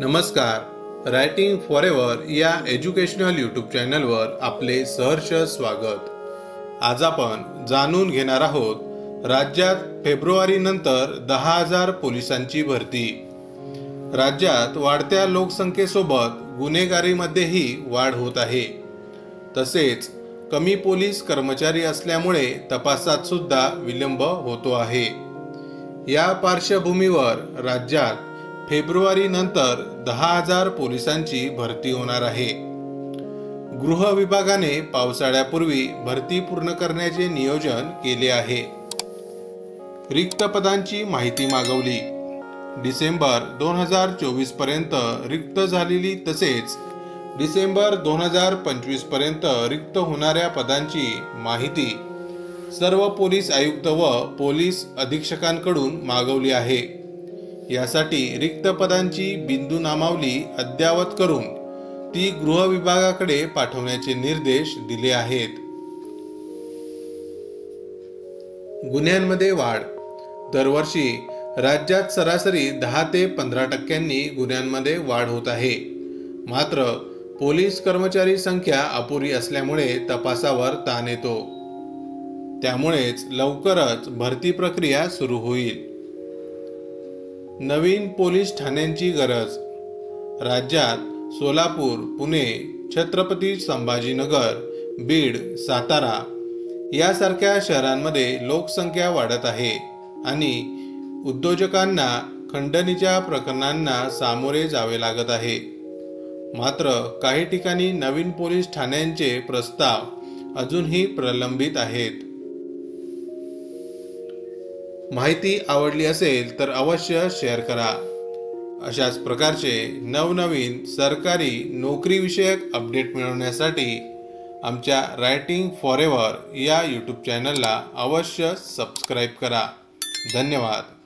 नमस्कार, writing forever या educational YouTube चॅनलवर आपले सहर्ष स्वागत। आज आपण जाणून घेणार आहोत राज्यात फेब्रुवारी नंतर 10,000 पोलिसांची भरती। राज्यात वाढत्या लोकसंख्येसोबत गुन्हेगारीमध्येही वाढ होत आहे। तसेच कमी पोलीस कर्मचारी असल्यामुळे तपासात सुद्धा विलंब होतो आहे। या पार्श्वभूमीवर राज्यात फेब्रुवारी नंतर 10,000 पोलिसांची भरती होणार आहे। गृह विभागाने पावसाळ्यापूर्वी भरती पूर्ण करण्याचे नियोजन केले आहे। रिक्त पदांची माहिती मागवली। डिसेंबर 2024 पर्यंत रिक्त झालेली तसेच डिसेंबर 2025 पर्यंत रिक्त होणाऱ्या पदांची माहिती सर्व पोलीस आयुक्त व पोलीस अधीक्षकांकडून मागवली आहे। यासाठी रिक्त पदांची बिंदू नामावली अद्ययावत करून ती गृह विभागाकडे पाठवण्याचे निर्देश दिले आहेत। गुन्ह्यांमध्ये वाढ। दरवर्षी राज्यात सरासरी 10 ते 15% गुन्ह्यांमध्ये वाढ होत आहे। मात्र पोलीस कर्मचारी संख्या अपुरी असल्यामुळे तपासावर ताण येतो। त्यामुळेच लवकरच भरती प्रक्रिया सुरू होईल। नवीन पोलीस ठाण्यांची गरज। राज्यात सोलापूर, पुणे, छत्रपती संभाजीनगर, बीड, सातारा यासारख्या शहरांमध्ये लोकसंख्या वाढत आहे आणि उद्योजकांना खंडणीच्या प्रकरणांना सामोरे जावे लागत आहे। मात्र काही ठिकाणी नवीन पोलीस ठाण्यांचे प्रस्ताव अजूनही प्रलंबित आहेत। माहिती आवडली असेल तर अवश्य शेअर करा। अशाच प्रकारचे नवनवीन सरकारी नोकरीविषयक अपडेट मिळवण्यासाठी आमच्या रायटिंग फॉरएव्हर या यूट्यूब चॅनलला अवश्य सबस्क्राईब करा। धन्यवाद।